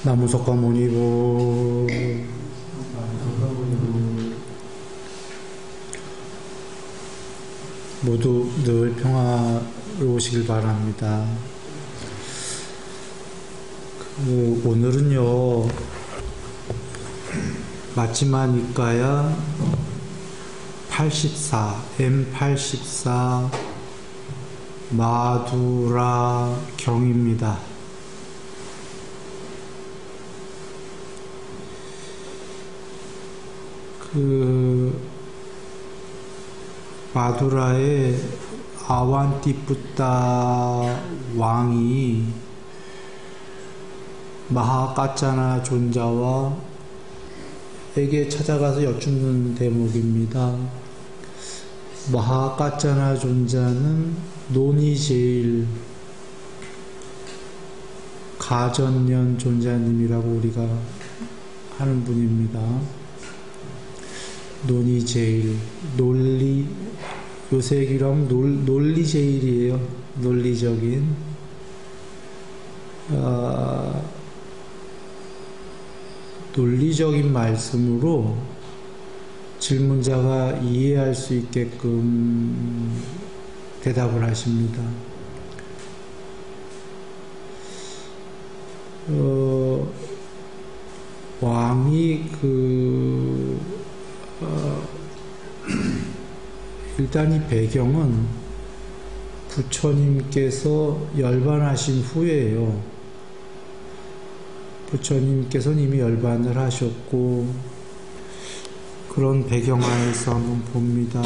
나무석가모니부 모두 늘 평화로우시길 바랍니다. 오늘은요, 마치마니까야 84, M84 마두라 경입니다. 마두라의 아완티푸타 왕이 마하까짜나 존자와 에게 찾아가서 여쭙는 대목입니다. 마하까짜나 존자는 노니제일 가전년 존자님이라고 우리가 하는 분입니다. 논리제일, 논리, 요새 얘기로 하면 논리제일이에요. 논리적인. 논리적인 말씀으로 질문자가 이해할 수 있게끔 대답을 하십니다. 왕이 일단 이 배경은 부처님께서 열반하신 후에요. 부처님께서는 이미 열반을 하셨고, 그런 배경 안에서 한번 봅니다.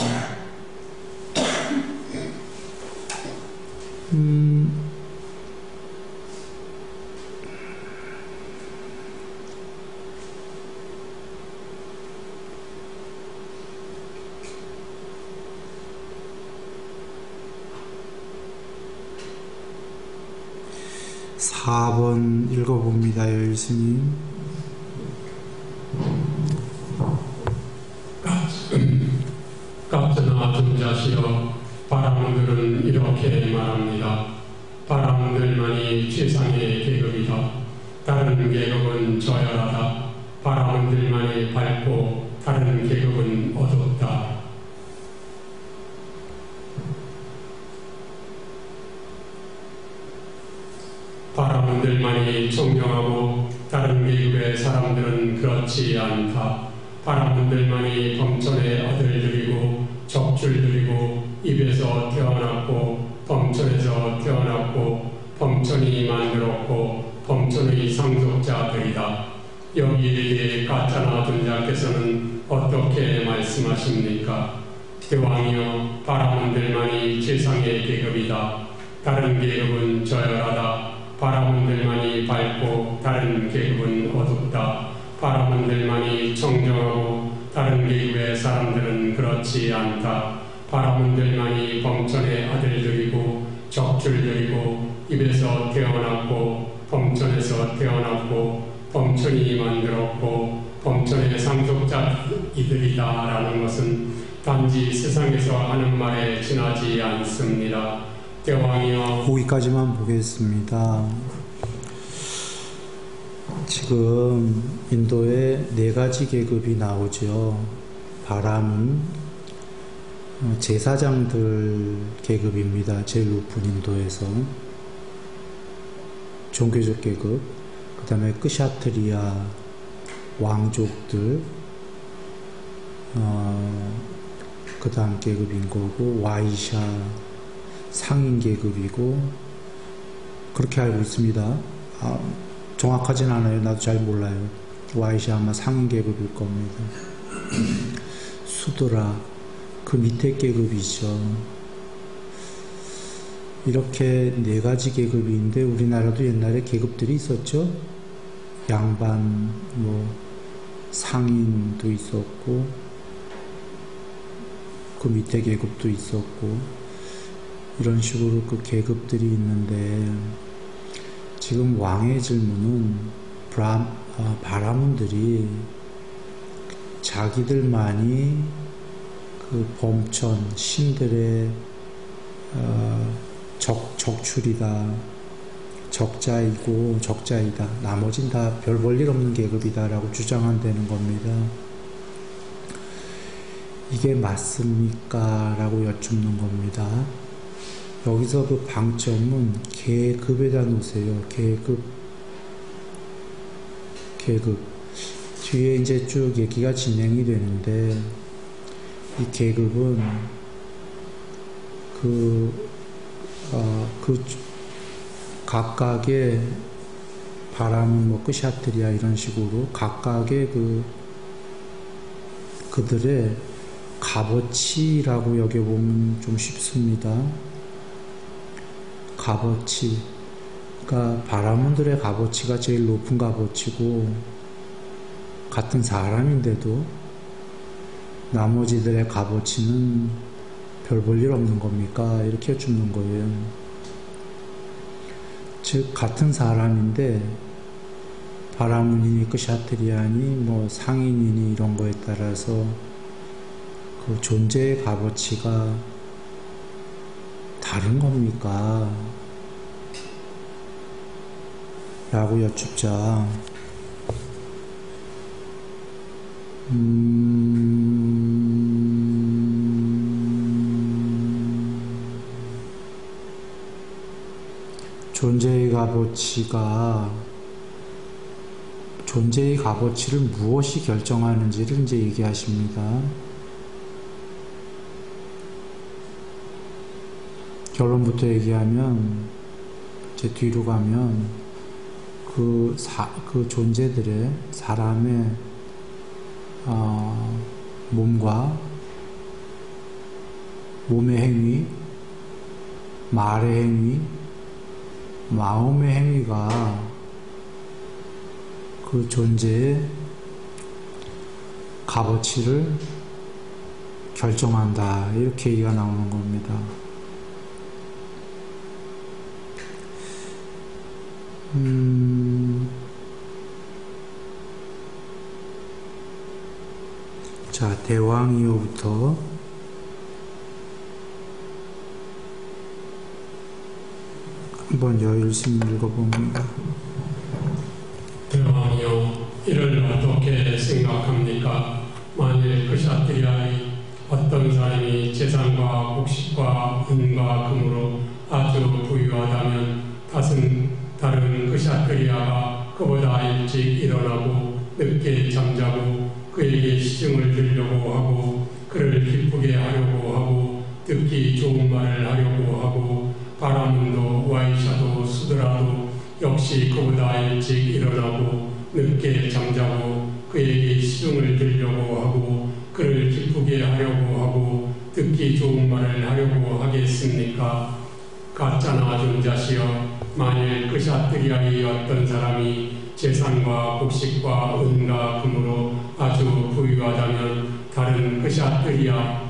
4번 읽어봅니다. 여일스님. 깝스나 존자시여, 바람들은 이렇게 말합니다. 바람들만이 최상의 계급이다. 다른 계급은 저열하다. 바람들만이 밝고 다른 계급은 어둡다. 바람들만이 청정하고 다른 계급의 사람들은 그렇지 않다. 바람들만이 범천의 아들들이고 적줄들이고 입에서 태어났고 범천에서 태어났고 범천이 만들었고 범천의 상속자들이다. 여기에 까짜나 존자께서는 어떻게 말씀하십니까? 대왕이여, 바람들만이 최상의 계급이다. 다른 계급은 저열하다. 바람들만이 밝고 다른 계급은 어둡다. 바람들만이 청정하고 다른 계급의 사람들은 그렇지 않다. 바람들만이 범천의 아들들이고 적줄들이고 입에서 태어났고 범천에서 태어났고 범천이 만들었고 범천의 상속자이들이다 라는 것은 단지 세상에서 하는 말에 지나지 않습니다. 대왕이여, 거기까지만 보겠습니다. 지금 인도에 4가지 계급이 나오죠. 바람은 제사장들 계급입니다. 제일 높은 인도에서. 종교적 계급, 그 다음에 크샤트리아 왕족들, 그 다음 계급인 거고, 와이샤 상인 계급이고, 그렇게 알고 있습니다. 정확하진 않아요. 나도 잘 몰라요. 와이샤 아마 상인 계급일 겁니다. 수드라, 그 밑에 계급이죠. 이렇게 4가지 계급이 있는데, 우리나라도 옛날에 계급들이 있었죠. 양반, 상인도 있었고, 그 밑에 계급도 있었고, 이런 식으로 그 계급들이 있는데, 지금 왕의 질문은 바라문들이 자기들만이 그 범천 신들의 적출이다, 적자이고 적자이다. 나머진 다 별 볼 일 없는 계급이다 라고 주장한다는 겁니다. 이게 맞습니까? 라고 여쭙는 겁니다. 여기서 그 방점은 계급에다 놓으세요. 계급. 뒤에 이제 쭉 얘기가 진행이 되는데, 이 계급은 각각의 바람은 뭐 끄샤트리아 이런 식으로 각각의 그들의 값어치라고 여겨보면 좀 쉽습니다. 값어치. 그러니까 바라문들의 값어치가 제일 높은 값어치고, 같은 사람인데도 나머지들의 값어치는 별 볼 일 없는 겁니까? 이렇게 여쭙는 거예요. 즉, 같은 사람인데 바라문이니 끄샤트리아니 뭐 상인이니 이런 거에 따라서 그 존재의 값어치가 다른 겁니까? 라고 여쭙자, 존재의 값어치를 무엇이 결정하는지를 이제 얘기하십니다. 결론부터 얘기하면, 이제 뒤로 가면, 그 존재들의, 사람의, 몸의 행위, 말의 행위, 마음의 행위가 그 존재의 값어치를 결정한다. 이렇게 얘기가 나오는 겁니다. 자, 대왕이요부터 한번 열심히 읽어봅니다. 대왕이요, 이를 어떻게 생각합니까? 만일 끄샤트리아의 어떤 사람이 재산과 복식과 은과 금으로 아주 부유하다면 다른 끄샤트리아가 그보다 일찍 일어나고 늦게 잠자고 그에게 시중을 들려고 하고 그를 기쁘게 하려고 하고 듣기 좋은 말을 하려고 하고 바라문도 와이샤도 수드라도 역시 그보다 일찍 일어나고 늦게 잠자고 그에게 시중을 들려고 하고 그를 기쁘게 하려고 하고 듣기 좋은 말을 하려고 하겠습니까? 가짜나 존자시여, 만일 끄샤트리아의 어떤 사람이 재산과 복식과 은과 금으로 아주 부유하다면 다른 끄샤트리아가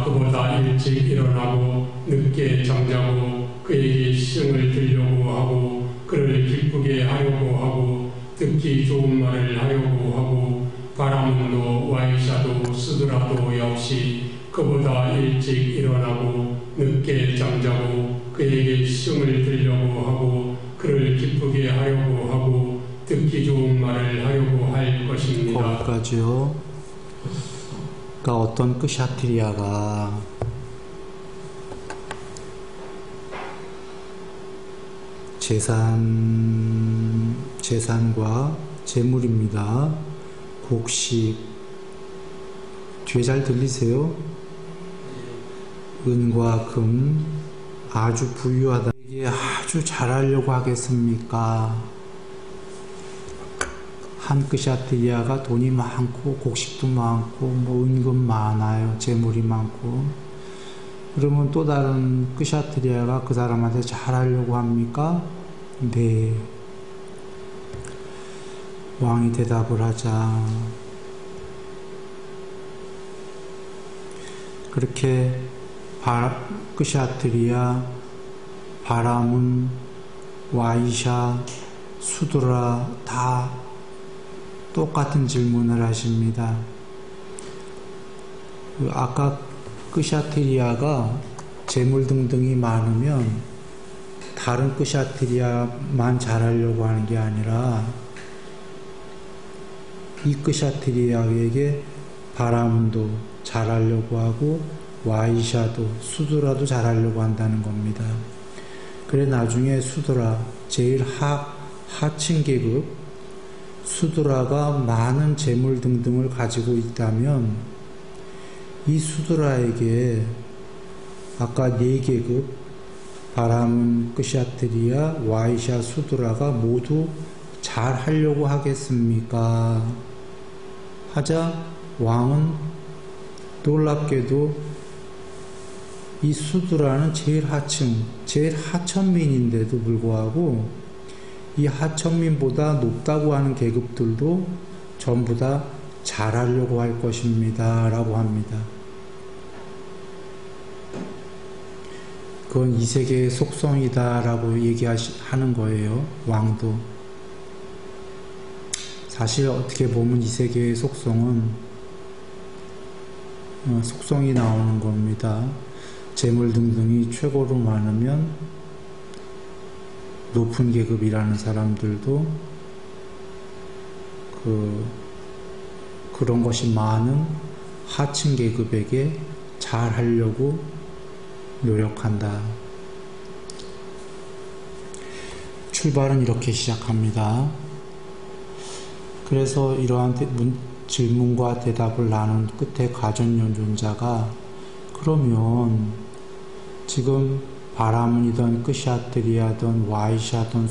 그보다 일찍 일어나고 늦게 잠자고 그에게 시중을 들려고 하고 그를 기쁘게 하려고 하고 듣기 좋은 말을 하려고 하고 바라문도 와이샤도 수드라도 역시 그보다 일찍 일어나고 늦게 잠자고 그에게 시중을 들려고 하고 그를 기쁘게 하려고 하고 듣기 좋은 말을 하려고 할 것입니다. 거기까지요. 그러니까 어떤 끄샤트리아가 재산과 재물입니다. 곡식, 뒤에 잘 들리세요? 은과 금, 아주 부유하다. 이게 아주 잘하려고 하겠습니까? 한 끄샤트리아가 돈이 많고 곡식도 많고 뭐 은금 많아요. 재물이 많고. 그러면 또 다른 끄샤트리아가 그 사람한테 잘하려고 합니까? 네. 왕이 대답을 하자. 그렇게 끄샤트리아, 바라문, 와이샤, 수드라 다 똑같은 질문을 하십니다. 아까 끄샤트리아가 재물 등등이 많으면 다른 끄샤트리아만 잘하려고 하는 게 아니라 이 끄샤트리아에게 바라문도 잘하려고 하고 와이샤도 수드라도 잘하려고 한다는 겁니다. 그래 나중에 수드라 제일 하층 계급 수드라가 많은 재물 등등을 가지고 있다면 이 수드라에게 아까 4계급 바라문, 끄샤트리아, 와이샤, 수드라가 모두 잘 하려고 하겠습니까? 하자 왕은 놀랍게도 이 수드라는 제일 하층, 제일 하천민인데도 불구하고 이 하천민보다 높다고 하는 계급들도 전부 다 잘하려고 할 것입니다 라고 합니다. 그건 이 세계의 속성이다 라고 하는 거예요. 왕도 사실 어떻게 보면 이 세계의 속성은 속성이 나오는 겁니다. 재물 등등이 최고로 많으면 높은 계급이라는 사람들도 그런 것이 많은 하층 계급에게 잘 하려고 노력한다. 출발은 이렇게 시작합니다. 그래서 이러한 질문과 대답을 나눈 끝에 가전연존자가 그러면 지금 바라문이든 끄샤트리아든 와이샤든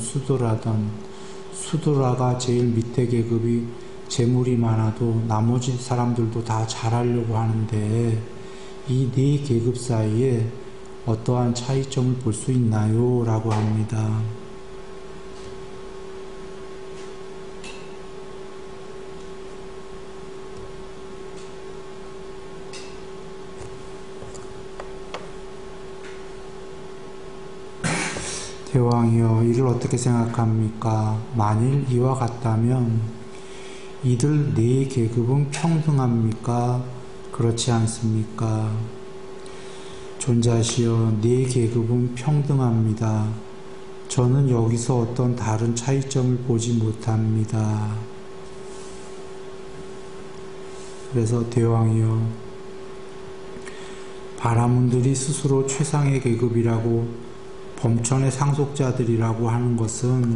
수드라가 제일 밑에 계급이 재물이 많아도 나머지 사람들도 다 잘하려고 하는데 이 4계급 사이에 어떠한 차이점을 볼 수 있나요? 라고 합니다. 대왕이여, 이를 어떻게 생각합니까? 만일 이와 같다면 이들 4계급은 평등합니까? 그렇지 않습니까? 존자시여, 4계급은 평등합니다. 저는 여기서 어떤 다른 차이점을 보지 못합니다. 그래서 대왕이여, 바라문들이 스스로 최상의 계급이라고 범천의 상속자들이라고 하는 것은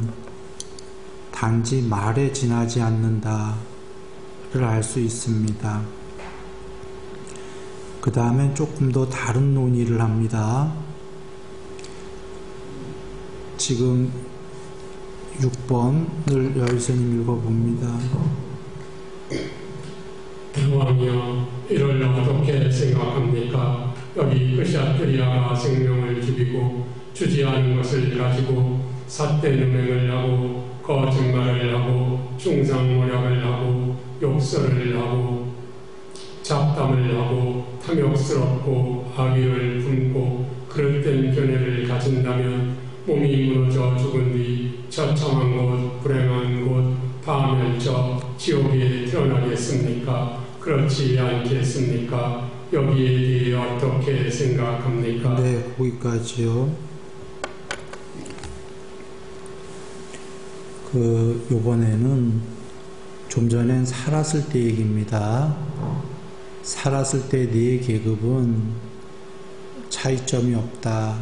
단지 말에 지나지 않는다를 알 수 있습니다. 그 다음엔 조금 더 다른 논의를 합니다. 지금 6번을 열쇠님 읽어봅니다. 대왕이여, 이를 어떻게 생각합니까? 여기 끄샤트리아가 생명을 죽이고 주지하는 것을 가지고 삿대누맹을 하고 거짓말을 하고 중상모략을 하고 욕설을 하고 잡담을 하고 탐욕스럽고 악의를 품고 그릇된 견해를 가진다면 몸이 무너져 죽은 뒤 처참한 곳, 불행한 곳, 파멸처 지옥에 태어나겠습니까? 그렇지 않겠습니까? 여기에 대해 어떻게 생각합니까? 네, 거기까지요. 요번에는 좀 전엔 살았을 때 얘기입니다. 살았을 때 4계급은 차이점이 없다.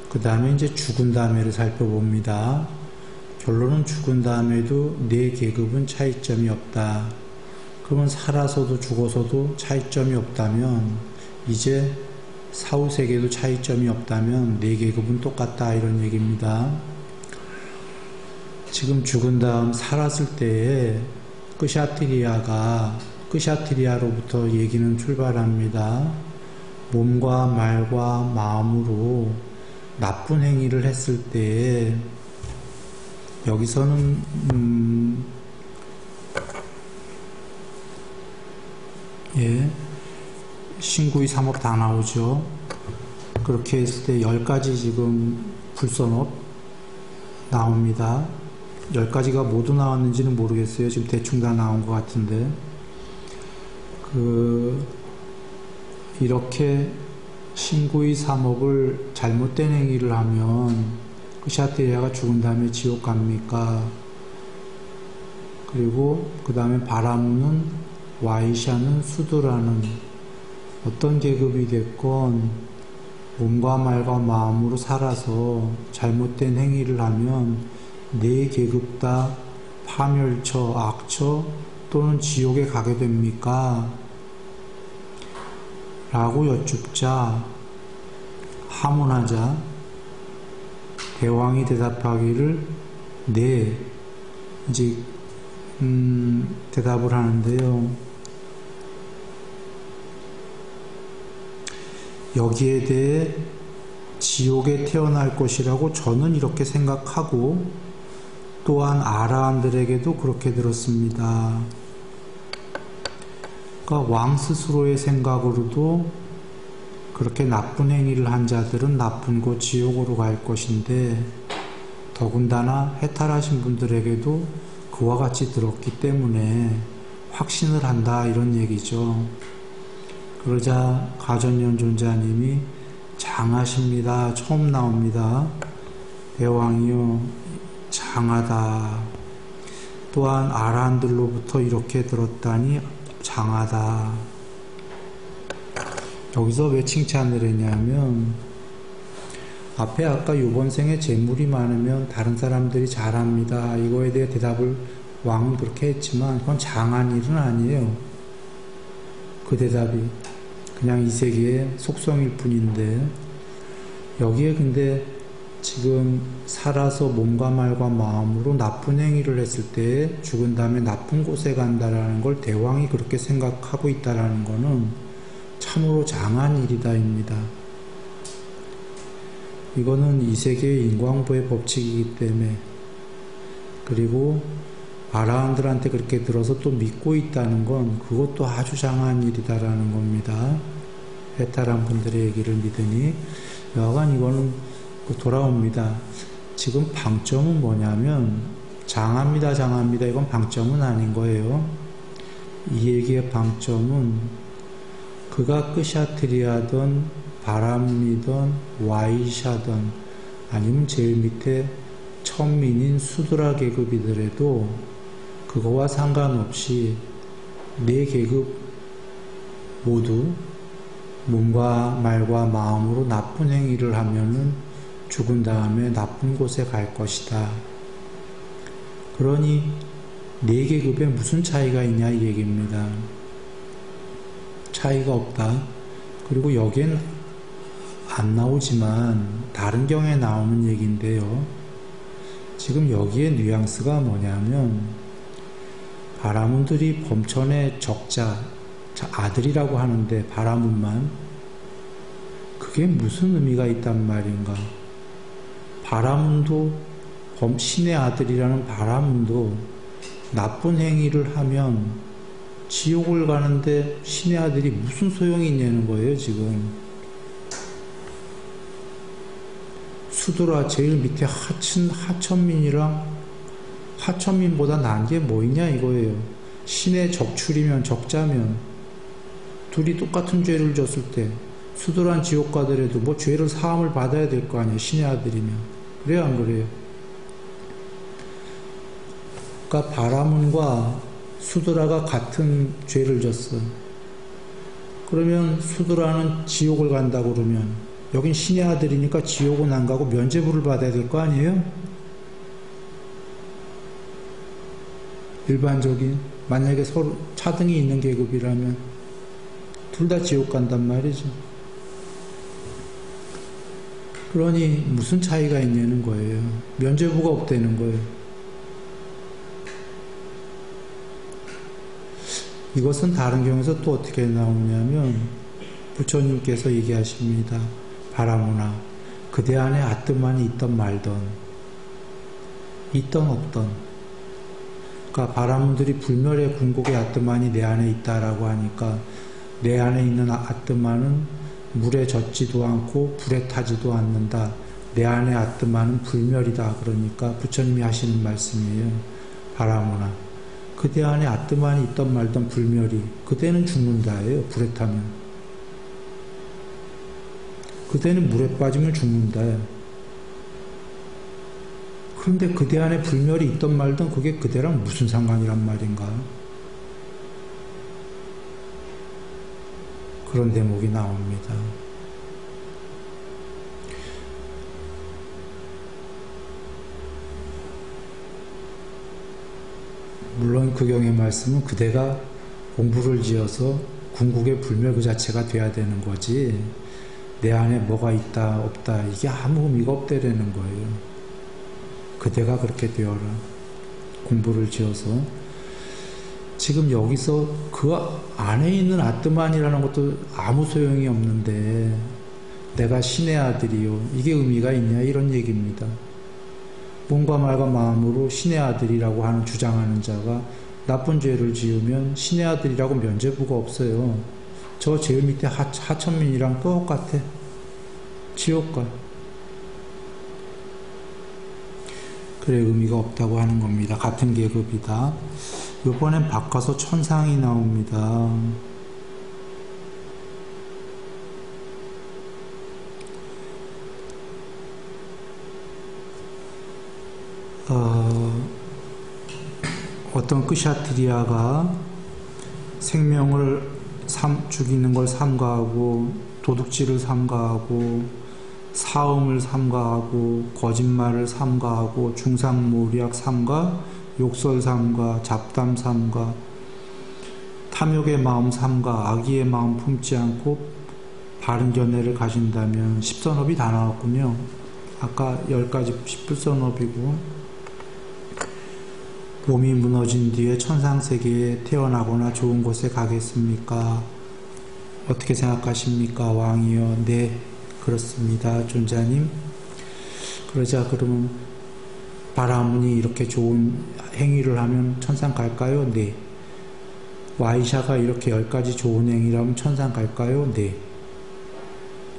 그 다음에 이제 죽은 다음에를 살펴봅니다. 결론은 죽은 다음에도 4계급은 차이점이 없다. 그러면 살아서도 죽어서도 차이점이 없다면 이제 사후세계도 차이점이 없다면 4계급은 똑같다 이런 얘기입니다. 지금 죽은 다음 살았을 때에 끄샤트리아로부터 얘기는 출발합니다. 몸과 말과 마음으로 나쁜 행위를 했을 때에 여기서는 신구의 3업 다 나오죠. 그렇게 했을 때 10가지 지금 불선업 나옵니다. 10가지가 모두 나왔는지는 모르겠어요. 지금 대충 다 나온 것 같은데 이렇게 신구의 삼업을 잘못된 행위를 하면 kshatriya가 죽은 다음에 지옥 갑니까? 그리고 그 다음에 바라무는 와이샤는 수두라는 어떤 계급이 됐건 몸과 말과 마음으로 살아서 잘못된 행위를 하면 네 계급 다 파멸처, 악처 또는 지옥에 가게 됩니까? 라고 여쭙자, 하문하자 대왕이 대답하기를 네, 이제 대답을 하는데요. 여기에 대해 지옥에 태어날 것이라고 저는 이렇게 생각하고 또한 아라한들에게도 그렇게 들었습니다. 그러니까 왕 스스로의 생각으로도 그렇게 나쁜 행위를 한 자들은 나쁜 곳 지옥으로 갈 것인데 더군다나 해탈하신 분들에게도 그와 같이 들었기 때문에 확신을 한다 이런 얘기죠. 그러자 가전연존자님이 장하십니다. 처음 나옵니다. 대왕이요 장하다. 또한 아라한들로부터 이렇게 들었다니 장하다. 여기서 왜 칭찬을 했냐면 앞에 아까 이번 생에 재물이 많으면 다른 사람들이 잘합니다. 이거에 대해 대답을 왕은 그렇게 했지만 그건 장한 일은 아니에요. 그 대답이 그냥 이 세계의 속성일 뿐인데 여기에 근데 지금 살아서 몸과 말과 마음으로 나쁜 행위를 했을 때 죽은 다음에 나쁜 곳에 간다라는 걸 대왕이 그렇게 생각하고 있다라는 거는 참으로 장한 일이다입니다. 이거는 이 세계의 인과응보의 법칙이기 때문에 그리고 아라한들한테 그렇게 들어서 또 믿고 있다는 건 그것도 아주 장한 일이다라는 겁니다. 해탈한 분들의 얘기를 믿으니 여하간 이거는 돌아옵니다. 지금 방점은 뭐냐면 장합니다 장합니다 이건 방점은 아닌 거예요. 이 얘기의 방점은 그가 끄샤트리아든 바람이든 와이샤든 아니면 제일 밑에 천민인 수드라 계급이더라도 그거와 상관없이 네 계급 모두 몸과 말과 마음으로 나쁜 행위를 하면은 죽은 다음에 나쁜 곳에 갈 것이다. 그러니 네 계급에 무슨 차이가 있냐 이 얘기입니다. 차이가 없다. 그리고 여기엔 안 나오지만 다른 경에 나오는 얘기인데요. 지금 여기에 뉘앙스가 뭐냐면 바라문들이 범천의 적자, 아들이라고 하는데 바라문만 그게 무슨 의미가 있단 말인가. 바라문도 신의 아들이라는 바라문도 나쁜 행위를 하면 지옥을 가는데 신의 아들이 무슨 소용이 있냐는 거예요. 지금 수드라 제일 밑에 하천민이랑 하천민보다 나은 게 뭐 있냐 이거예요. 신의 적출이면 적자면 둘이 똑같은 죄를 졌을 때 수드라는 지옥 가더라도 뭐 죄를 사함을 받아야 될 거 아니에요. 신의 아들이면. 그래요 안 그래요? 그러니까 바라문과 수드라가 같은 죄를 졌어. 그러면 수드라는 지옥을 간다고 그러면 여긴 신의 아들이니까 지옥은 안 가고 면죄부를 받아야 될 거 아니에요? 일반적인 만약에 서로 차등이 있는 계급이라면 둘 다 지옥 간단 말이죠. 그러니 무슨 차이가 있냐는 거예요. 면죄부가 없다는 거예요. 이것은 다른 경우에서 또 어떻게 나오냐면 부처님께서 얘기하십니다. 바라무나 그대 안에 아뜨만이 있던 말던 있던 없던 그러니까 바라문들이 불멸의 궁극의 아뜨만이 내 안에 있다라고 하니까 내 안에 있는 아뜨만은 물에 젖지도 않고 불에 타지도 않는다. 내 안에 아뜨만은 불멸이다. 그러니까 부처님이 하시는 말씀이에요. 바라무나 그대 안에 아뜨만이 있던 말던 불멸이 그대는 죽는다예요. 불에 타면. 그대는 물에 빠지면 죽는다. 그런데 그대 안에 불멸이 있던 말든 그게 그대랑 무슨 상관이란 말인가? 그런 대목이 나옵니다. 물론 그 경의 말씀은 그대가 공부를 지어서 궁극의 불멸 그 자체가 돼야 되는 거지, 내 안에 뭐가 있다 없다 이게 아무 의미가 없다라는 거예요. 그대가 그렇게 되어라. 공부를 지어서. 지금 여기서 그 안에 있는 아트만이라는 것도 아무 소용이 없는데 내가 신의 아들이요, 이게 의미가 있냐, 이런 얘기입니다. 몸과 말과 마음으로 신의 아들이라고 하는 주장하는 자가 나쁜 죄를 지으면 신의 아들이라고 면죄부가 없어요. 저 제일 밑에 하천민이랑 똑같아. 지옥가. 그래, 의미가 없다고 하는 겁니다. 같은 계급이다. 이번엔 바꿔서 천상이 나옵니다. 어떤 끄샤트리아가 생명을 죽이는 걸 삼가하고, 도둑질을 삼가하고, 사음을 삼가하고, 거짓말을 삼가하고, 중상모략 삼가, 욕설 삼가, 잡담 삼가, 탐욕의 마음 삼가, 악의의 마음 품지 않고 바른 견해를 가진다면 10선업이 다 나왔군요. 아까 10가지 10불선업이고, 몸이 무너진 뒤에 천상세계에 태어나거나 좋은 곳에 가겠습니까? 어떻게 생각하십니까? 왕이여. 네, 그렇습니다. 존자님. 그러자 그러면 바라문이 이렇게 좋은 행위를 하면 천상 갈까요? 네. 와이샤가 이렇게 10가지 좋은 행위를 하면 천상 갈까요? 네.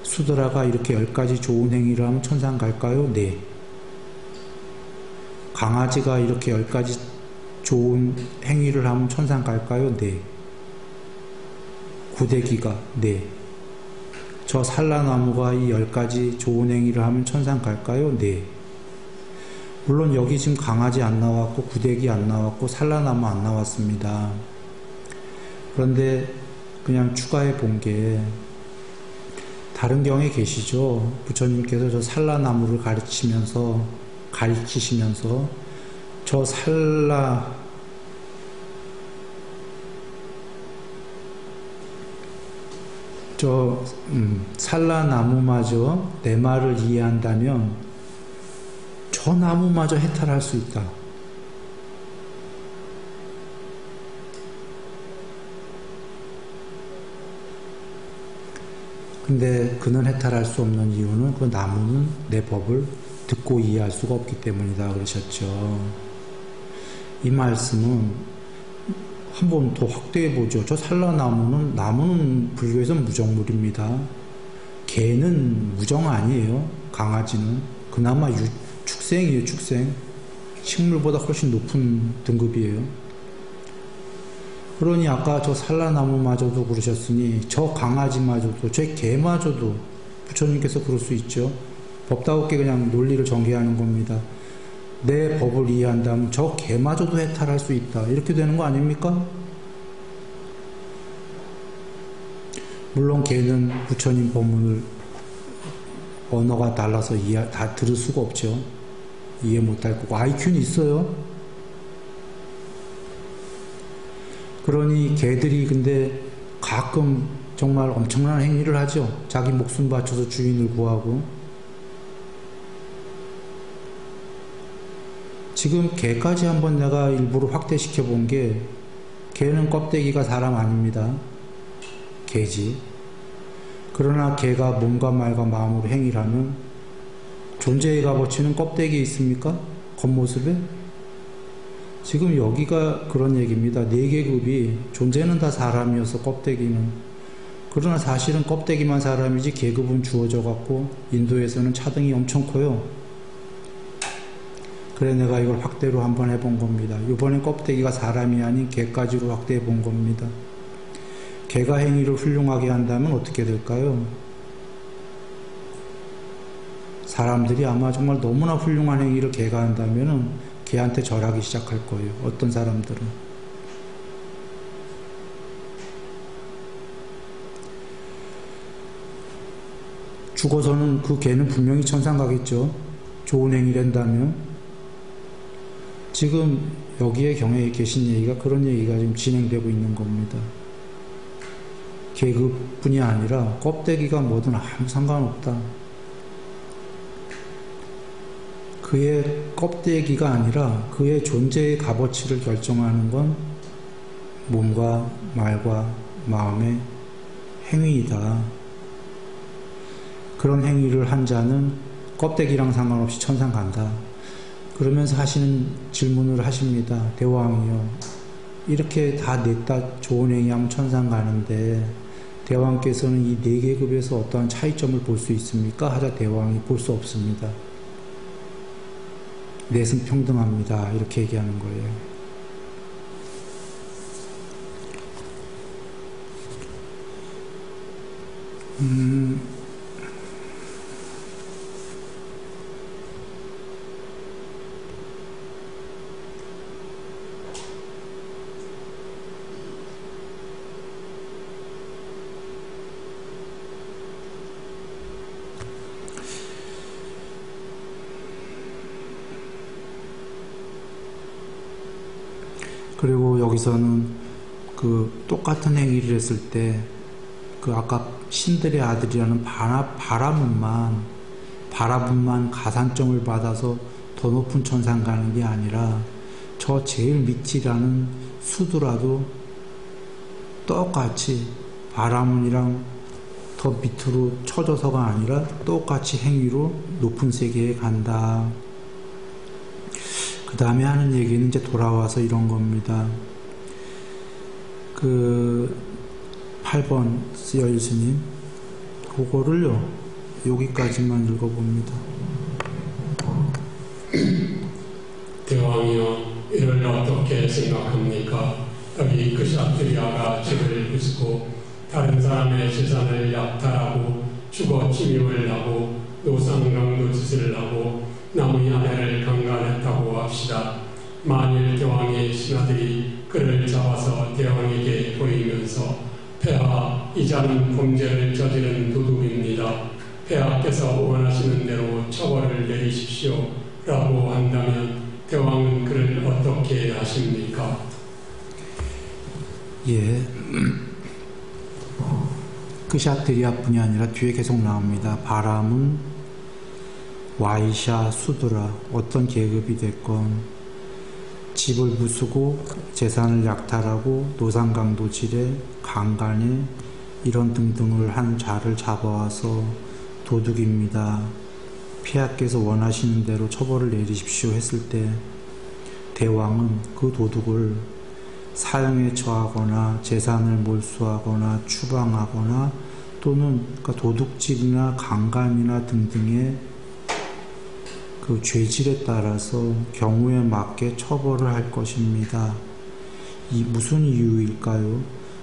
수드라가 이렇게 10가지 좋은 행위를 하면 천상 갈까요? 네. 강아지가 이렇게 10가지 좋은 행위를 하면 천상 갈까요? 네. 구데기가, 네. 저 산라나무가 이 10가지 좋은 행위를 하면 천상 갈까요? 네. 물론 여기 지금 강아지 안 나왔고 구데기 안 나왔고 산라나무 안 나왔습니다. 그런데 그냥 추가해 본 게, 다른 경에 계시죠. 부처님께서 저 산라나무를 가리키시면서 저 산라나무마저 내 말을 이해한다면 저 나무마저 해탈할 수 있다. 근데 그는 해탈할 수 없는 이유는 그 나무는 내 법을 듣고 이해할 수가 없기 때문이다 그러셨죠. 이 말씀은 한번 더 확대해 보죠. 저 나무는 불교에서는 무정물입니다. 개는 무정 아니에요. 강아지는 그나마 축생이에요. 축생. 식물보다 훨씬 높은 등급이에요. 그러니 아까 저 산라나무마저도 그러셨으니 저 강아지마저도, 저 개마저도 부처님께서 그럴 수 있죠. 법다우게 그냥 논리를 전개하는 겁니다. 내 법을 이해한다면 저 개마저도 해탈할 수 있다. 이렇게 되는 거 아닙니까? 물론 개는 부처님 법문을 언어가 달라서 다 들을 수가 없죠. 이해 못할 거고 IQ는 있어요. 그러니 개들이 근데 가끔 정말 엄청난 행위를 하죠. 자기 목숨 바쳐서 주인을 구하고. 지금 개까지 한번 내가 일부러 확대시켜 본 게, 개는 껍데기가 사람 아닙니다. 개지. 그러나 개가 몸과 말과 마음으로 행위를 하면 존재의 값어치는 껍데기에 있습니까? 겉모습에? 지금 여기가 그런 얘기입니다. 4계급이, 존재는 다 사람이어서 껍데기는. 그러나 사실은 껍데기만 사람이지 계급은 주어져 갖고 인도에서는 차등이 엄청 커요. 그래 내가 이걸 확대로 한번 해본 겁니다. 이번엔 껍데기가 사람이 아닌 개까지로 확대해 본 겁니다. 개가 행위를 훌륭하게 한다면 어떻게 될까요? 사람들이 아마 정말 너무나 훌륭한 행위를 걔가 한다면은 걔한테 절하기 시작할 거예요. 어떤 사람들은. 죽어서는 그 걔는 분명히 천상 가겠죠. 좋은 행위를 한다면. 지금 여기에 경에 계신 얘기가 그런 얘기가 지금 진행되고 있는 겁니다. 계급뿐이 아니라 껍데기가 뭐든 아무 상관없다. 그의 껍데기가 아니라 그의 존재의 값어치를 결정하는 건 몸과 말과 마음의 행위이다. 그런 행위를 한 자는 껍데기랑 상관없이 천상 간다. 그러면서 하시는 질문을 하십니다. 대왕이요. 이렇게 다 냈다 좋은 행위하면 천상 가는데 대왕께서는 이 네 계급에서 어떠한 차이점을 볼 수 있습니까? 하자 대왕이 볼 수 없습니다. 넷은 평등합니다. 이렇게 얘기하는 거예요. 그리고 여기서는 그 똑같은 행위를 했을 때 그 아까 신들의 아들이라는 바라문만 가산점을 받아서 더 높은 천상 가는 게 아니라 저 제일 밑이라는 수두라도 똑같이 바라문이랑 더 밑으로 쳐져서가 아니라 똑같이 행위로 높은 세계에 간다. 그 다음에 하는 얘기는 이제 돌아와서 이런 겁니다. 그 8번 쓰여일 스님 그거를요 여기까지만 읽어봅니다. 대왕이여 이를 어떻게 생각합니까? 여기 그샤트리아가 집을 부수고 다른 사람의 재산을 약탈하고 주거 침입을 하고 노상강도 짓을 하고 남의 아내를 강간했다고 합시다. 만일 대왕의 신하들이 그를 잡아서 대왕에게 보이면서 폐하, 이자는 범죄를 저지른 도둑입니다. 폐하께서 원하시는 대로 처벌을 내리십시오. 라고 한다면 대왕은 그를 어떻게 하십니까? 예. 그샤트리아뿐이 아니라 뒤에 계속 나옵니다. 바람은 와이샤, 수드라 어떤 계급이 됐건 집을 부수고 재산을 약탈하고 노상강도질에 강간에 이런 등등을 한 자를 잡아와서 도둑입니다. 폐하께서 원하시는 대로 처벌을 내리십시오 했을 때 대왕은 그 도둑을 사형에 처하거나 재산을 몰수하거나 추방하거나 또는 도둑질이나 강간이나 등등의 그 죄질에 따라서 경우에 맞게 처벌을 할 것입니다. 이 무슨 이유일까요?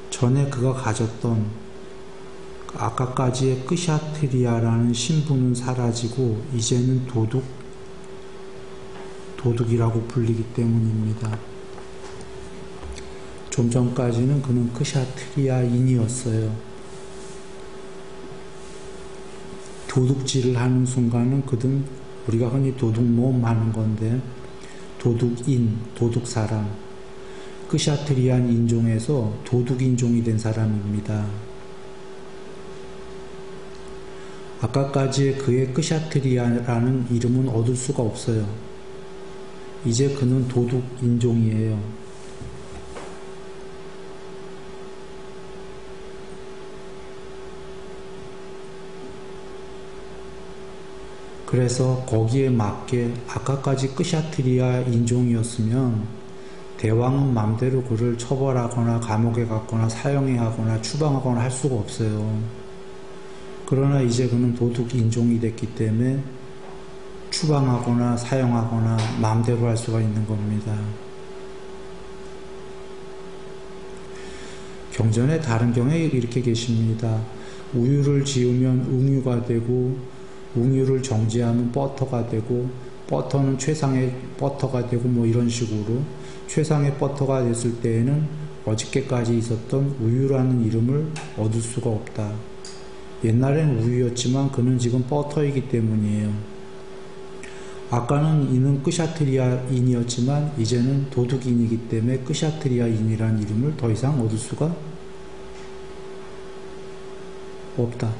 전에 그가 가졌던 아까까지의 끄샤트리아라는 신분은 사라지고 이제는 도둑이라고 불리기 때문입니다. 좀 전까지는 그는 끄샤트리아인이었어요. 도둑질을 하는 순간은 그는 우리가 흔히 도둑놈 하는 건데 도둑인, 도둑사람, 끄샤트리안 인종에서 도둑인종이 된 사람입니다. 아까까지 그의 끄샤트리아라는 이름은 얻을 수가 없어요. 이제 그는 도둑인종이에요. 그래서 거기에 맞게 아까까지 끄샤트리아 인종이었으면 대왕은 맘대로 그를 처벌하거나 감옥에 갔거나 사형에 하거나 추방하거나 할 수가 없어요. 그러나 이제 그는 도둑 인종이 됐기 때문에 추방하거나 사형하거나 맘대로 할 수가 있는 겁니다. 경전에 다른 경에 이렇게 계십니다. 우유를 지으면 웅유가 되고 웅유를 정지하면 버터가 되고, 버터는 최상의 버터가 되고, 뭐 이런 식으로 최상의 버터가 됐을 때에는 어저께까지 있었던 우유라는 이름을 얻을 수가 없다. 옛날엔 우유였지만 그는 지금 버터이기 때문이에요. 아까는 이는 끄샤트리아인이었지만 이제는 도둑인이기 때문에 끄샤트리아인이라는 이름을 더 이상 얻을 수가 없다.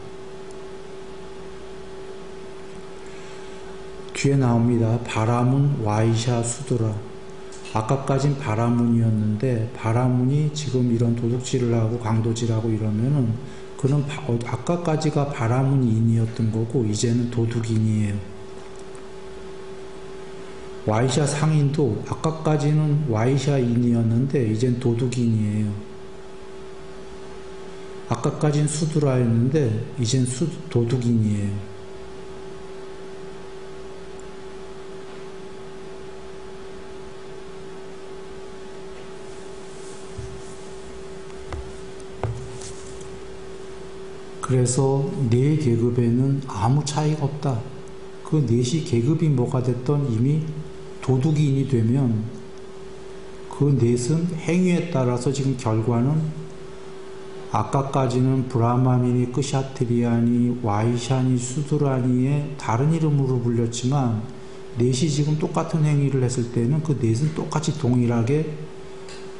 뒤에 나옵니다. 바라문 와이샤 수드라. 아까까진 바라문이었는데 바라문이 지금 이런 도둑질을 하고 강도질하고 이러면은 그는 아까까지가 바라문인이었던 거고 이제는 도둑인이에요. 와이샤 상인도 아까까지는 와이샤인이었는데 이젠 도둑인이에요. 아까까진 수드라였는데 이젠 도둑인이에요. 그래서 네 계급에는 아무 차이가 없다. 그 넷이 계급이 뭐가 됐던 이미 도둑인이 되면 그 넷은 행위에 따라서 지금 결과는 아까까지는 브라마민이 끄샤트리아니 와이샤니 수드라니의 다른 이름으로 불렸지만 넷이 지금 똑같은 행위를 했을 때는 그 넷은 똑같이 동일하게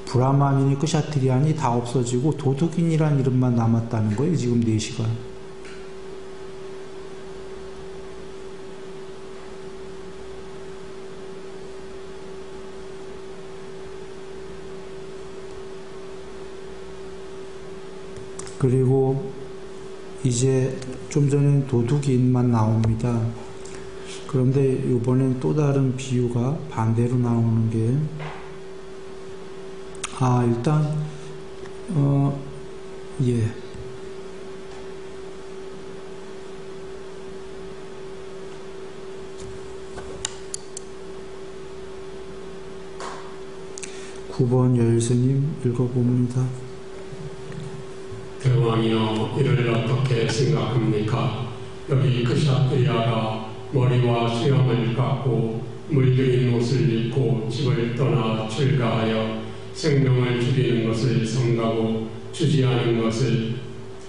브라마민이 끄샤트리아니 다 없어지고 도둑인이란 이름만 남았다는 거예요. 지금 4시간. 그리고 이제 좀 전에 도둑인만 나옵니다. 그런데 이번엔 또 다른 비유가 반대로 나오는 게 일단, 예. (9번) 여일스님 읽어봅니다. 대왕이여, 이를 어떻게 생각합니까? 여기 끄샤트리아가 머리와 수염을 깎고 물들인 옷을 입고 집을 떠나 출가하여 생명을 죽이는 것을 삼가고 주지 않은 것을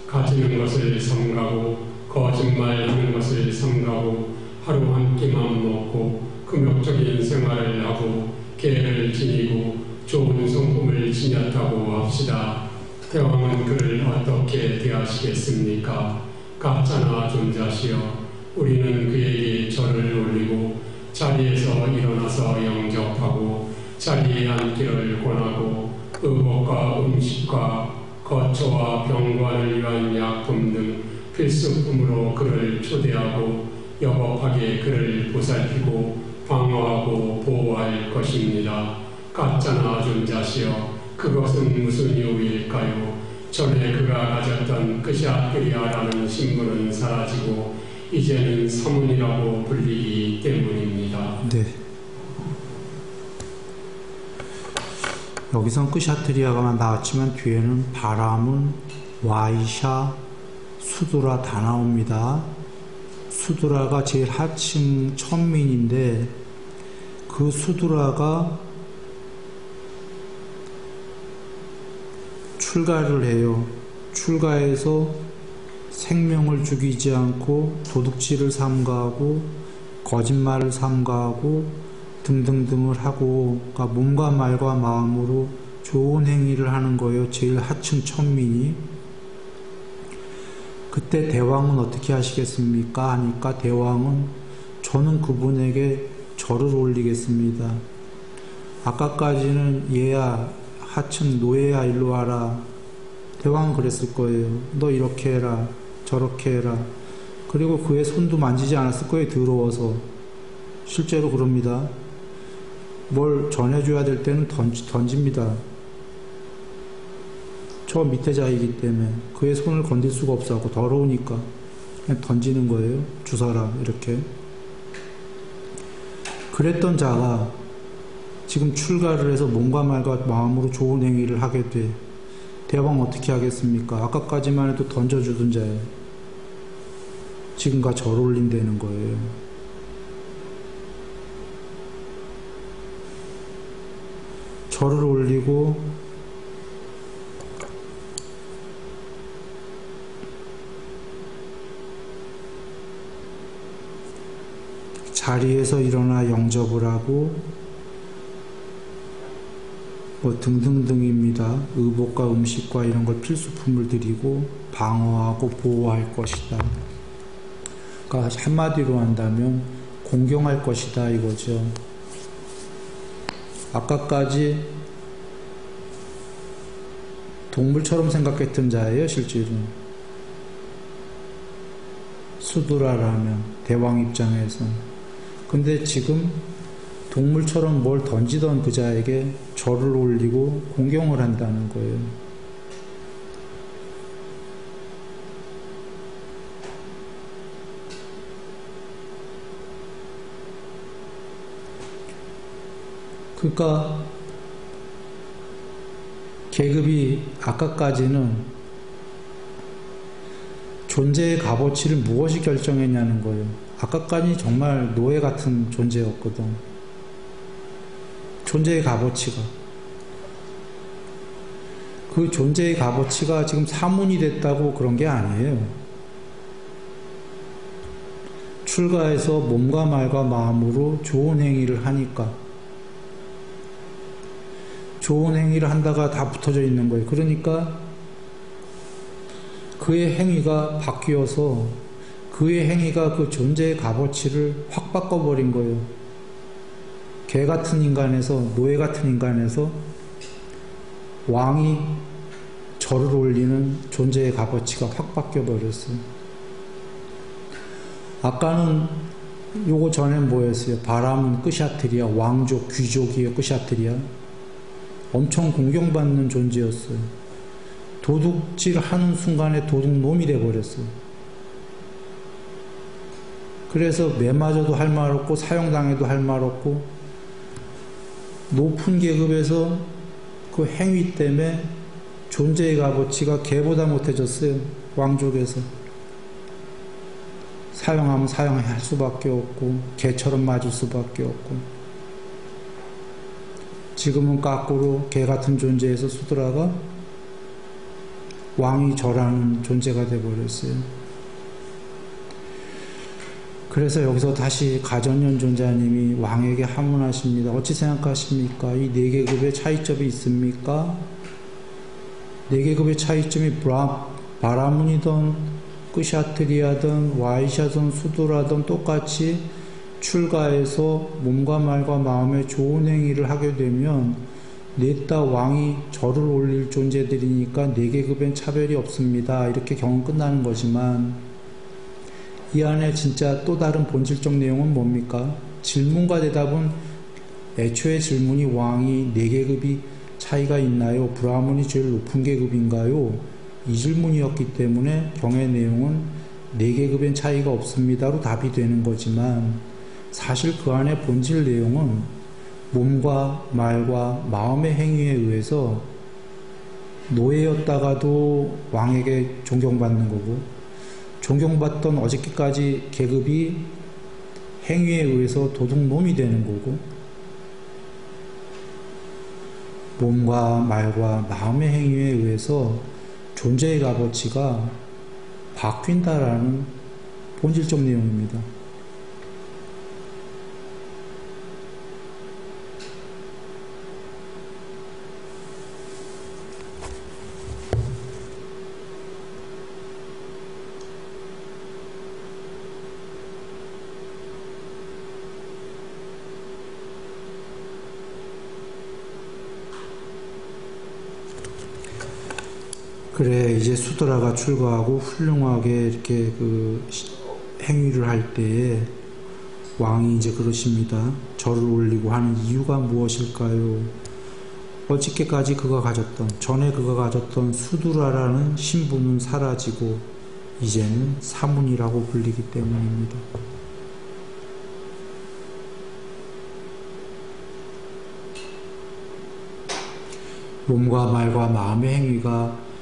가지는 것을 삼가고 거짓말하는 것을 삼가고 하루 한 끼만 먹고 금욕적인 생활을 하고 계를 지니고 좋은 성품을 지녔다고 합시다. 대왕은 그를 어떻게 대하시겠습니까? 가짜나 존자시여, 우리는 그에게 절을 올리고 자리에서 일어나서 영접하고 자리에 앉기를 권하고 의복과 음식과 거처와 병관을 위한 약품 등 필수품으로 그를 초대하고 여법하게 그를 보살피고 방어하고 보호할 것입니다. 가짜나 존자시여, 그것은 무슨 이유일까요? 전에 그가 가졌던 끄샤트리아라는 신분은 사라지고 이제는 서문이라고 불리기 때문입니다. 네. 여기선 끄샤트리아가 나왔지만 뒤에는 바라문, 와이샤, 수드라 다 나옵니다. 수드라가 제일 하층 천민인데 그 수드라가 출가를 해요. 출가해서 생명을 죽이지 않고 도둑질을 삼가하고 거짓말을 삼가하고 등등등을 하고, 그러니까 몸과 말과 마음으로 좋은 행위를 하는 거예요. 제일 하층 천민이. 그때 대왕은 어떻게 하시겠습니까? 하니까 대왕은 저는 그분에게 절을 올리겠습니다. 아까까지는 얘야 하층 노예야 일로 와라. 대왕은 그랬을 거예요. 너 이렇게 해라 저렇게 해라. 그리고 그의 손도 만지지 않았을 거예요. 더러워서. 실제로 그럽니다. 뭘 전해줘야 될 때는 던집니다. 저 밑에 자이기 때문에 그의 손을 건들 수가 없어갖고 더러우니까 그냥 던지는 거예요. 주사라 이렇게. 그랬던 자가 지금 출가를 해서 몸과 말과 마음으로 좋은 행위를 하게 돼. 대왕 어떻게 하겠습니까? 아까까지만 해도 던져주던 자예요. 지금과 절 올린다는 거예요. 절을 올리고 자리에서 일어나 영접을 하고 뭐 등등등입니다. 의복과 음식과 이런 걸 필수품을 드리고 방어하고 보호할 것이다. 그러니까 한마디로 한다면 공경할 것이다 이거죠. 아까까지 동물처럼 생각했던 자예요, 실제로. 수두라라면 대왕 입장에서. 근데 지금 동물처럼 뭘 던지던 그 자에게 절을 올리고 공경을 한다는 거예요. 그러니까 계급이 아까까지는 존재의 값어치를 무엇이 결정했냐는 거예요. 아까까지 정말 노예 같은 존재였거든. 존재의 값어치가. 그 존재의 값어치가 지금 사문이 됐다고 그런 게 아니에요. 출가해서 몸과 말과 마음으로 좋은 행위를 하니까. 좋은 행위를 한다가 다 붙어져 있는 거예요. 그러니까 그의 행위가 바뀌어서 그의 행위가 그 존재의 값어치를 확 바꿔버린 거예요. 개 같은 인간에서, 노예 같은 인간에서 왕이 절을 올리는 존재의 값어치가 확 바뀌어버렸어요. 아까는 요거 전엔 뭐였어요? 바람은 끄샤트리아, 왕족, 귀족이에요, 끄샤트리아. 엄청 공경받는 존재였어요. 도둑질 하는 순간에 도둑놈이 돼버렸어요. 그래서 매맞아도 할 말 없고 사형당해도 할 말 없고 높은 계급에서 그 행위 때문에 존재의 값어치가 개보다 못해졌어요. 왕족에서. 사형하면 사형할 수밖에 없고 개처럼 맞을 수밖에 없고 지금은 거꾸로 개 같은 존재에서 수드라가 왕이 절하는 존재가 되어버렸어요. 그래서 여기서 다시 가전년 존자님이 왕에게 하문하십니다. 어찌 생각하십니까? 이 네 계급의 차이점이 있습니까? 네 계급의 차이점이 바라문이든 끄샤트리아든 와이샤든 수두라든 똑같이 출가해서 몸과 말과 마음의 좋은 행위를 하게 되면 넷다 왕이 절을 올릴 존재들이니까 네 계급엔 차별이 없습니다. 이렇게 경은 끝나는 거지만 이 안에 진짜 또 다른 본질적 내용은 뭡니까? 질문과 대답은 애초에 질문이 왕이 네 계급이 차이가 있나요? 브라문이 제일 높은 계급인가요? 이 질문이었기 때문에 경의 내용은 네 계급엔 차이가 없습니다로 답이 되는 거지만 사실 그 안에 본질 내용은 몸과 말과 마음의 행위에 의해서 노예였다가도 왕에게 존경받는 거고 존경받던 어저께까지 계급이 행위에 의해서 도둑놈이 되는 거고 몸과 말과 마음의 행위에 의해서 존재의 값어치가 바뀐다라는 본질적 내용입니다. 그래 이제 수드라가 출가하고 훌륭하게 이렇게 그 행위를 할 때에 왕이 이제 그러십니다. 절을 올리고 하는 이유가 무엇일까요? 어저께까지 전에 그가 가졌던 수두라라는 신분은 사라지고 이제는 사문이라고 불리기 때문입니다. 몸과 말과 마음의 행위가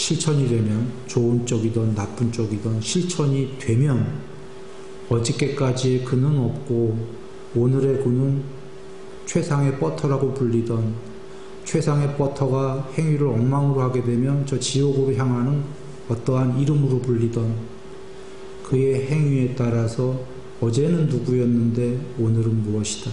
실천이 되면, 좋은 쪽이든 나쁜 쪽이든 실천이 되면 어저께까지의 그는 없고 오늘의 그는 최상의 버터라고 불리던 최상의 버터가 행위를 엉망으로 하게 되면 저 지옥으로 향하는 어떠한 이름으로 불리던 그의 행위에 따라서 어제는 누구였는데 오늘은 무엇이다.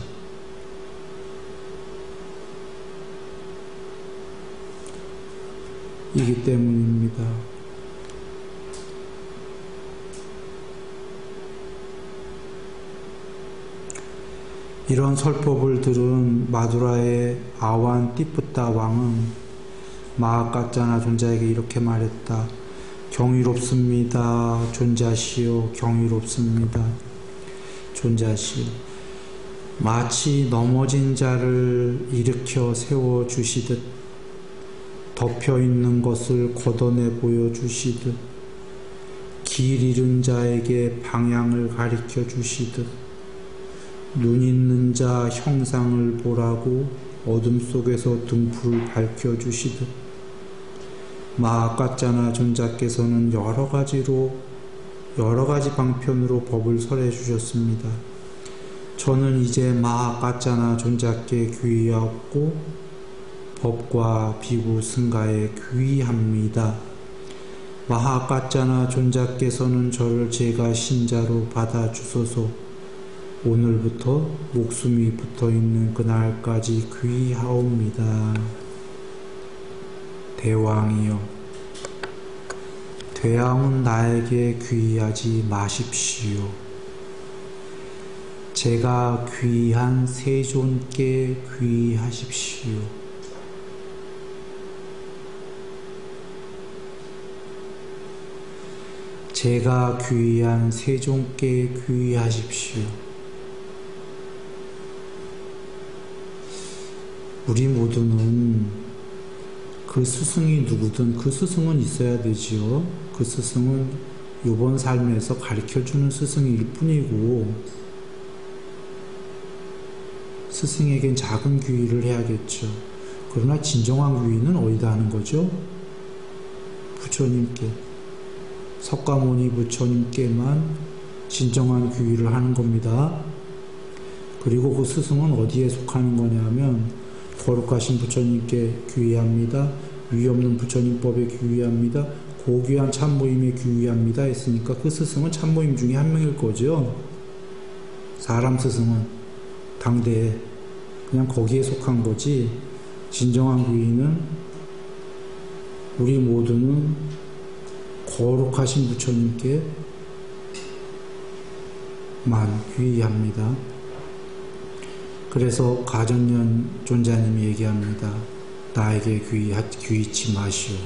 이기 때문입니다. 이런 설법을 들은 마두라의 아완 띠뿌따 왕은 마하카짜나 존자에게 이렇게 말했다. 경이롭습니다. 존자시오. 경이롭습니다. 존자시오. 마치 넘어진 자를 일으켜 세워주시듯 덮여있는 것을 걷어내 보여주시듯 길 잃은 자에게 방향을 가리켜 주시듯 눈 있는 자 형상을 보라고 어둠 속에서 등불을 밝혀 주시듯 마하카짜나 존자께서는 여러 가지 방편으로 법을 설해 주셨습니다. 저는 이제 마하카짜나 존자께 귀의하옵고 법과 비구 승가에 귀의합니다. 마하카짜나 존자께서는 저를 제가 신자로 받아주소서. 오늘부터 목숨이 붙어있는 그날까지 귀의하옵니다. 대왕이여, 대왕은 나에게 귀의하지 마십시오. 제가 귀의한 세존께 귀의하십시오. 제가 귀의한 세존께 귀의하십시오. 우리 모두는 그 스승이 누구든 그 스승은 있어야 되지요. 그 스승은 이번 삶에서 가르쳐주는 스승일 뿐이고 스승에겐 작은 귀의를 해야겠죠. 그러나 진정한 귀의는 어디다 하는 거죠? 부처님께, 석가모니 부처님께만 진정한 귀의를 하는 겁니다. 그리고 그 스승은 어디에 속하는 거냐면 거룩하신 부처님께 귀의합니다. 위없는 부처님법에 귀의합니다. 고귀한 참모임에 귀의합니다 했으니까 그 스승은 참모임 중에 한 명일 거죠. 사람 스승은 당대에 그냥 거기에 속한 거지. 진정한 귀의는 우리 모두는 거룩하신 부처님께만 귀의합니다. 그래서 가전년 존자님이 얘기합니다. 나에게 귀의치 마시오.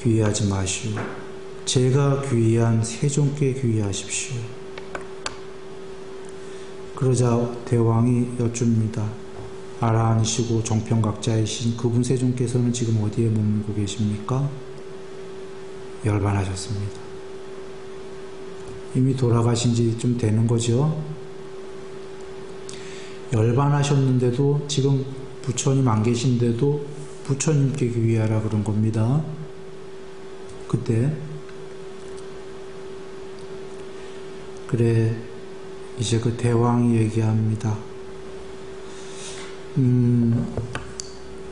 귀의하지 마시오. 제가 귀의한 세존께 귀의하십시오. 그러자 대왕이 여쭙니다. 아라한이시고 정평각자이신 그분 세존께서는 지금 어디에 머물고 계십니까? 열반하셨습니다. 이미 돌아가신 지 좀 되는 거죠. 열반하셨는데도 지금 부처님 안 계신데도 부처님께 귀의하라 그런 겁니다. 그때 그래 이제 그 대왕이 얘기합니다.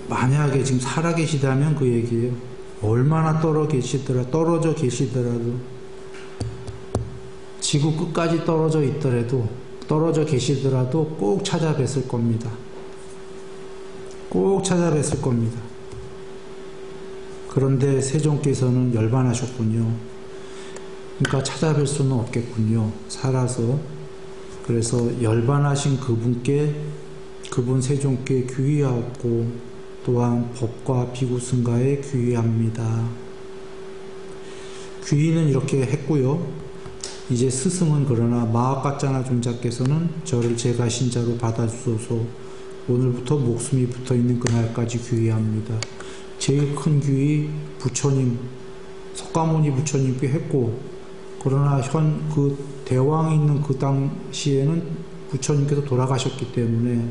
만약에 지금 살아계시다면 그 얘기예요. 얼마나 떨어져 계시더라도 지구 끝까지 떨어져 계시더라도 꼭 찾아뵀을 겁니다. 꼭 찾아뵀을 겁니다. 그런데 세존께서는 열반하셨군요. 그러니까 찾아뵐 수는 없겠군요. 살아서. 그래서 열반하신 그분 세존께 귀의하옵고 또한 법과 비구승가에 귀의합니다. 귀의는 이렇게 했고요. 이제 스승은 그러나 마하카짜나 존자께서는 저를 제가 신자로 받아주소서. 오늘부터 목숨이 붙어있는 그날까지 귀의합니다. 제일 큰 귀의 부처님, 석가모니 부처님께 했고, 그러나 그 대왕이 있는 그 당시에는 부처님께서 돌아가셨기 때문에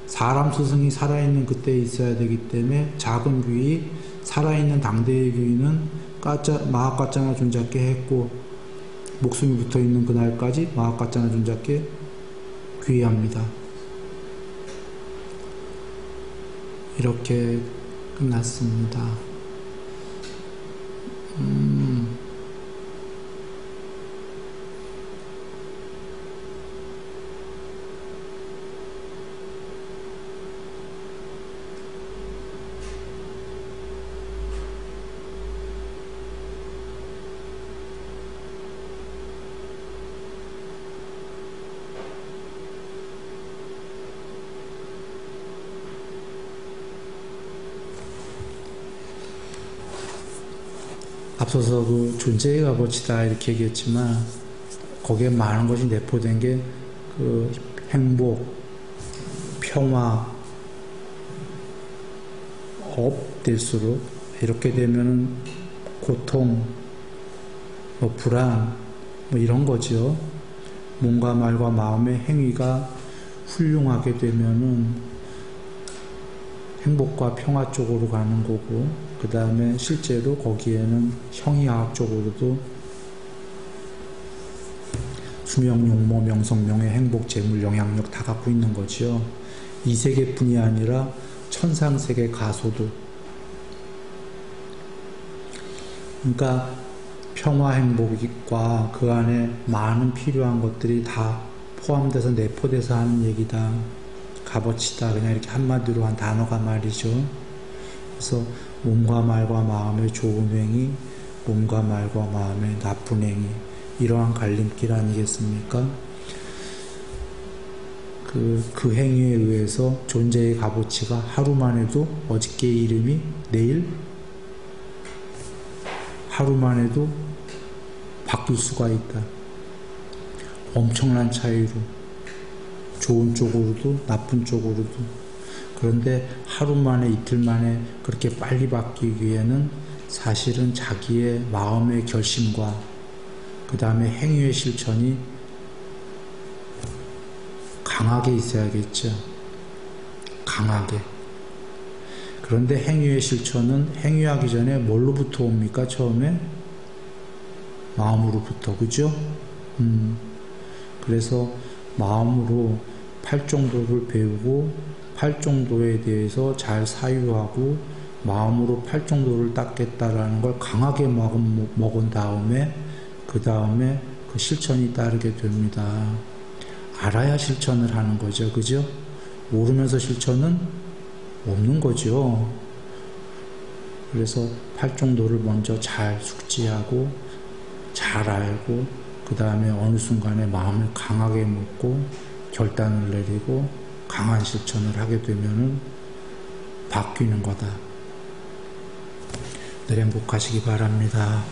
사람 스승이 살아있는 그때에 있어야 되기 때문에 작은 귀, 살아있는 당대의 귀는 마하가짜나 존자께 했고, 목숨이 붙어있는 그날까지 마하가짜나 존자께 귀의합니다. 이렇게 끝났습니다. 앞서서 그 존재의 값어치다 이렇게 얘기했지만 거기에 많은 것이 내포된 게 그 행복, 평화, 업될수록 이렇게 되면은 고통, 뭐 불안, 뭐 이런 거죠. 몸과 말과 마음의 행위가 훌륭하게 되면은 행복과 평화 쪽으로 가는 거고, 그 다음에 실제로 거기에는 형이하학적으로도 수명, 용모, 명성, 명예, 행복, 재물, 영향력 다 갖고 있는 거지요. 이 세계뿐이 아니라 천상세계 가소도. 그러니까 평화, 행복과 그 안에 많은 필요한 것들이 다 포함돼서 내포돼서 하는 얘기다. 값어치다. 그냥 이렇게 한마디로 한 단어가 말이죠. 그래서 몸과 말과 마음의 좋은 행위, 몸과 말과 마음의 나쁜 행위, 이러한 갈림길 아니겠습니까? 그 행위에 의해서 존재의 값어치가 하루만 해도 어저께의 이름이 내일 하루만 해도 바뀔 수가 있다. 엄청난 차이로, 좋은 쪽으로도 나쁜 쪽으로도. 그런데 하루 만에 이틀 만에 그렇게 빨리 바뀌기 위해는 사실은 자기의 마음의 결심과 그 다음에 행위의 실천이 강하게 있어야겠죠. 강하게. 그런데 행위의 실천은 행위하기 전에 뭘로부터 옵니까? 처음에? 마음으로부터. 그죠? 그래서 마음으로 팔정도를 배우고 팔정도에 대해서 잘 사유하고 마음으로 팔정도를 닦겠다라는 걸 강하게 먹은 다음에 그 다음에 그 실천이 따르게 됩니다. 알아야 실천을 하는 거죠. 그죠? 모르면서 실천은 없는 거죠. 그래서 팔정도를 먼저 잘 숙지하고 잘 알고 그 다음에 어느 순간에 마음을 강하게 먹고 결단을 내리고 강한 실천을 하게 되면은 바뀌는 거다. 늘 행복하시기 바랍니다.